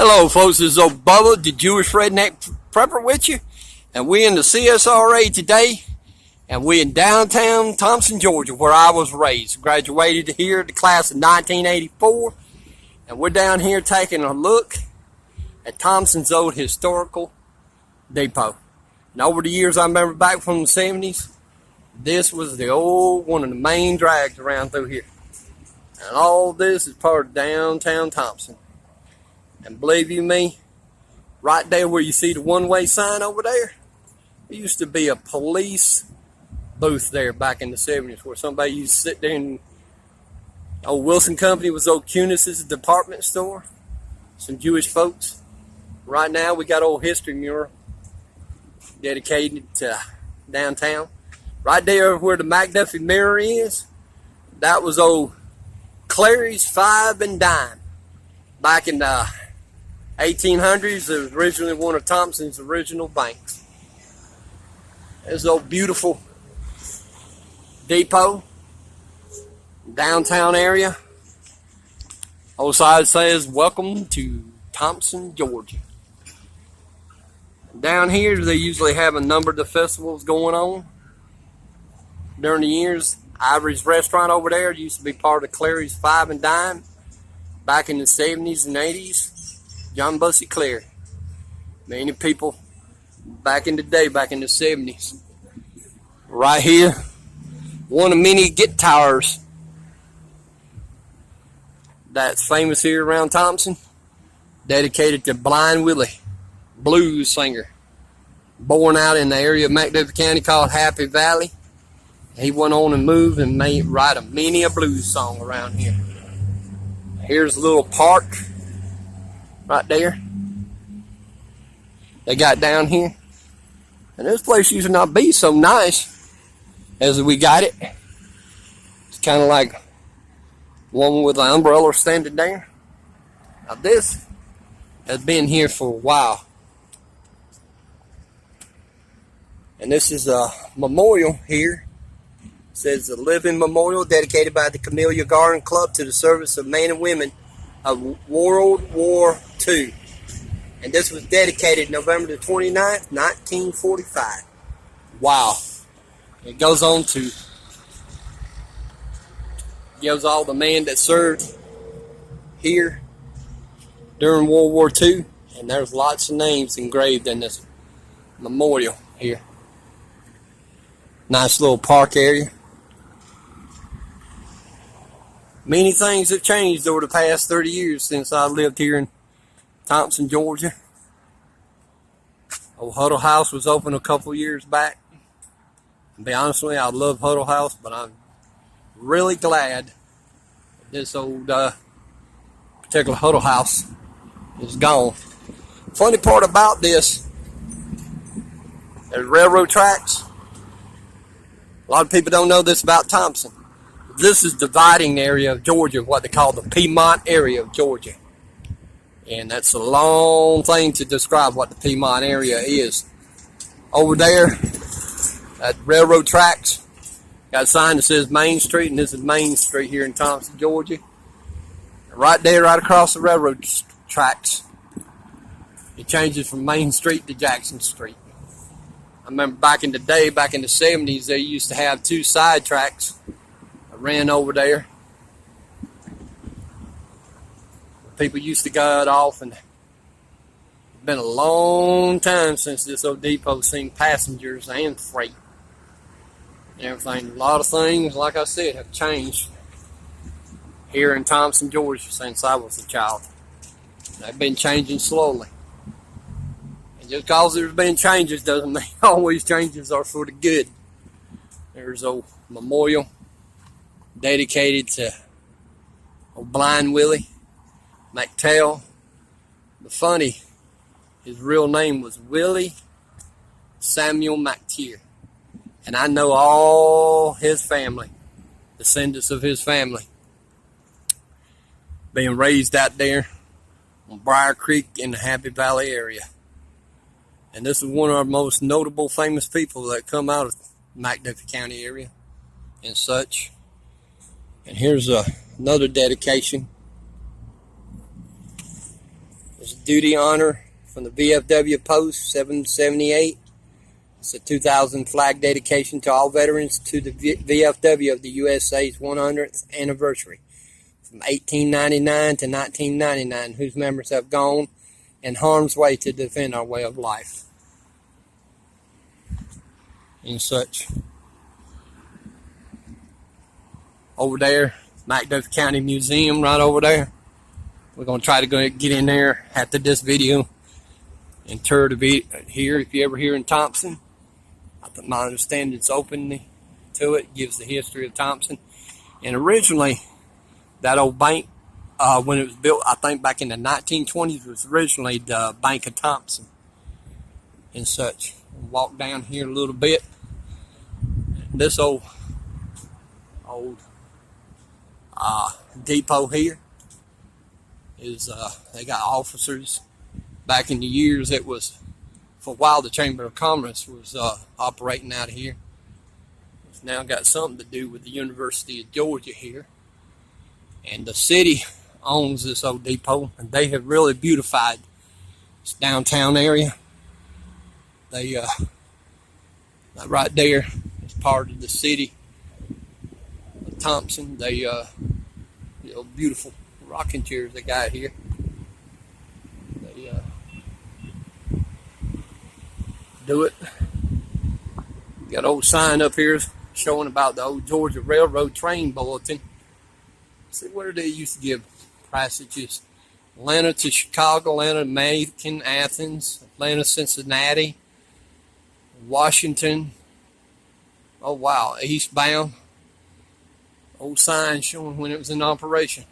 Hello folks, this is old Bubba, the Jewish Redneck Prepper with you. And we in the CSRA today. And we in downtown Thomson, Georgia, where I was raised. Graduated here, the class of 1984. And we're down here taking a look at Thomson's old historical depot. And over the years, I remember back from the 70s, this was the old one of the main drags around through here. And all this is part of downtown Thomson. And believe you me, right there where you see the one-way sign over there, there used to be a police booth there back in the 70s where somebody used to sit there and old Wilson Company was old Cunis's department store. Some Jewish folks. Right now we got old history mural dedicated to downtown. Right there where the McDuffie Mirror is, that was old Clary's Five and Dime. Back in the 1800s, it was originally one of Thomson's original banks. There's old beautiful depot, downtown area. Old side says, "Welcome to Thomson, Georgia." Down here, they usually have a number of the festivals going on during the years. Ivory's restaurant over there used to be part of Clary's Five and Dime back in the 70s and 80s. John Bussey Clary. Many people back in the day, back in the 70s. Right here, one of many guitars that's famous here around Thomson, dedicated to Blind Willie, blues singer, born out in the area of McDuffie County called Happy Valley. He went on and moved and write many a blues song around here. Here's a little park right there they got down here. And this place used to not be so nice as we got it. It's kind of like one with an umbrella standing there. Now this has been here for a while. And this is a memorial here. It says a living memorial dedicated by the Camellia Garden Club to the service of men and women of World War II. And this was dedicated November the 29th, 1945. Wow. It goes on to gives all the men that served here during World War II. And there's lots of names engraved in this memorial here. Nice little park area. Many things have changed over the past 30 years since I lived here in Thomson, Georgia. Old Huddle House was open a couple years back. To be honest with you, I love Huddle House, but I'm really glad this old particular Huddle House is gone. Funny part about this, there's railroad tracks. A lot of people don't know this about Thomson. This is the dividing area of Georgia, what they call the Piedmont area of Georgia. And that's a long thing to describe what the Piedmont area is. Over there, at railroad tracks, got a sign that says Main Street, and this is Main Street here in Thomson, Georgia. And right there, right across the railroad tracks, it changes from Main Street to Jackson Street. I remember back in the day, back in the 70s, they used to have two side tracks that ran over there. People used to go off, and it's been a long time since this old depot seen passengers and freight and everything. A lot of things, like I said, have changed here in Thomson, Georgia since I was a child. They've been changing slowly. And just because there's been changes doesn't mean always changes are for the good. There's a memorial dedicated to old Blind Willie McTell. The funny, his real name was Willie Samuel McTeer. And I know all his family, descendants of his family, being raised out there on Briar Creek in the Happy Valley area. And this is one of our most notable famous people that come out of McDuffie County area and such. And here's another dedication. It's a duty honor from the VFW Post 778. It's a 2000 flag dedication to all veterans to the VFW of the USA's 100th anniversary from 1899 to 1999, whose members have gone in harm's way to defend our way of life and such. Over there, McDuff County Museum right over there. We're going to try to go get in there after this video and tour the here. If you're ever here in Thomson, I think my understanding it's open to it. Gives the history of Thomson. And originally, that old bank, when it was built, I think back in the 1920s, was originally the Bank of Thomson and such. We'll walk down here a little bit. This old depot here is they got officers. Back in the years, it was, for a while, the Chamber of Commerce was operating out of here. It's now got something to do with the University of Georgia here. And the city owns this old depot, and they have really beautified this downtown area. They right there is part of the city of Thomson. They beautiful rocking chairs they got here. They do it. Got an old sign up here showing about the old Georgia Railroad train bulletin. See, where they used to give passages: Atlanta to Chicago, Atlanta to Macon, Athens, Atlanta, Cincinnati, Washington. Oh wow, eastbound. Old sign showing when it was in operation.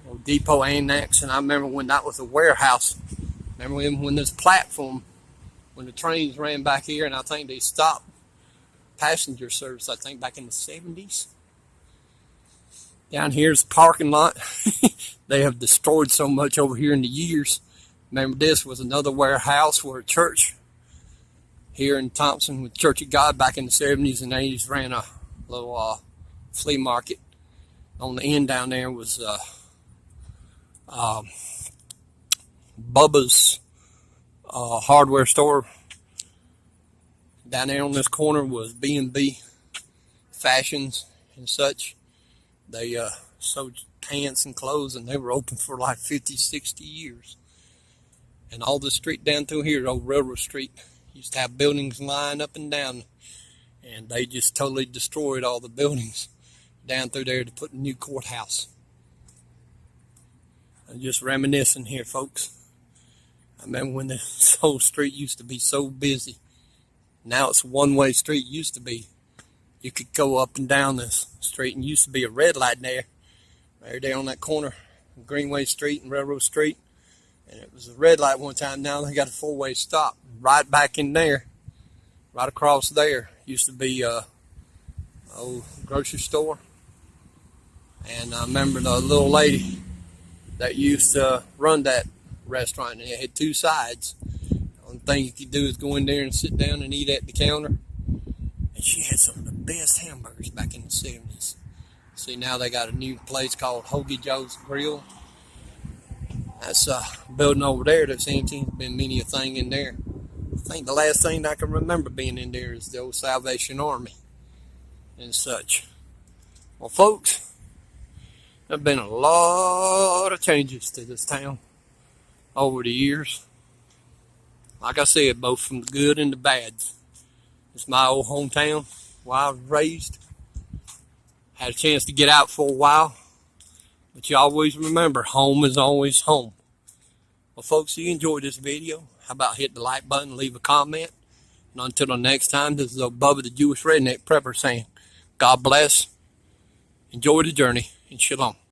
Old depot annex, and I remember when that was a warehouse. Remember when this platform, when the trains ran back here, and I think they stopped passenger service, I think back in the 70s. Down here's the parking lot. They have destroyed so much over here in the years. Remember, this was another warehouse where a church here in Thomson with Church of God back in the 70s and 80s ran a little flea market. On the end down there was Bubba's hardware store. Down there on this corner was B&B Fashions and such. They sold pants and clothes, and they were open for like 50, 60 years. And all the street down through here, old Railroad Street, used to have buildings lying up and down, and they just totally destroyed all the buildings down through there to put a new courthouse. I'm just reminiscing here, folks. I remember when this whole street used to be so busy. Now it's a one-way street. Used to be, you could go up and down this street, and used to be a red light there, right there on that corner, Greenway Street and Railroad Street. And it was a red light one time. Now they got a four-way stop right back in there, right across there. Used to be a old grocery store. And I remember the little lady that used to run that restaurant, and it had two sides. The only thing you could do is go in there and sit down and eat at the counter. And she had some of the best hamburgers back in the 70s. See, now they got a new place called Hoagie Joe's Grill. That's a building over there that's empty. Been many a thing in there. I think the last thing I can remember being in there is the old Salvation Army and such. Well, folks, there have been a lot of changes to this town over the years. Like I said, both from the good and the bad. It's my old hometown where I was raised. Had a chance to get out for a while. But you always remember, home is always home. Well, folks, if you enjoyed this video, how about hit the like button, leave a comment. And until the next time, this is Bubba the Jewish Redneck Prepper saying, God bless, enjoy the journey, and shalom.